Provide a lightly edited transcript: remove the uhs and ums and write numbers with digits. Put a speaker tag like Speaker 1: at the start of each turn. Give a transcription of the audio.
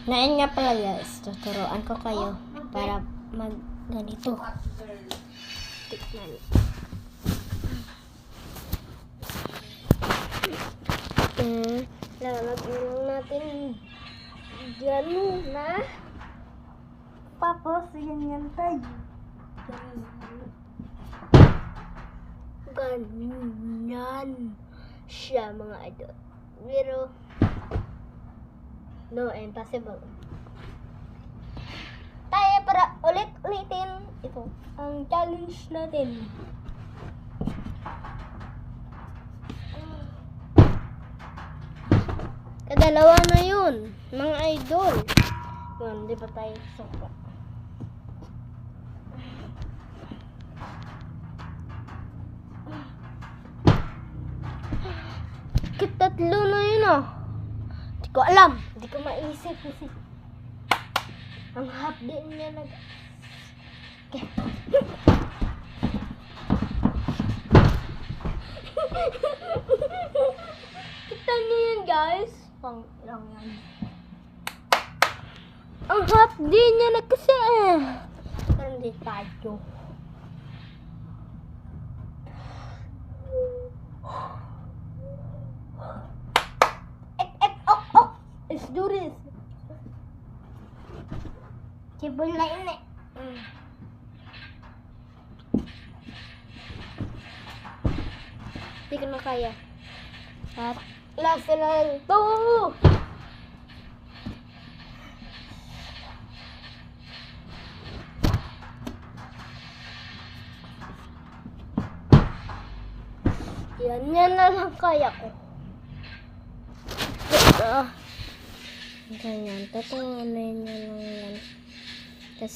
Speaker 1: Ngayon nga pala guys, tuturuan ko kayo para mag ganito. Tignan. Lalagyan natin dyan na. Tapos, yan tayo. Ganyan siya mga idol. Pero, no, impossible. Tayo para ulit-ulitin ito. Ang challenge natin. Kadalawa na yun, mga idol. Yun, di ba tayo suka? Tatlo na yun ah. Hindi ko alam. Hindi ko maisip kasi ang hapdi niya nag... Okay. Kita niyo yun guys. Pang ilang yan. Ang hapdi niya na kasi eh. Pero hindi tayo. Let's do this. Cibol na yun eh. Hindi ko na kaya. At last na lang ito. Yan na lang kaya ko. Ganyan, tatanganin niya lang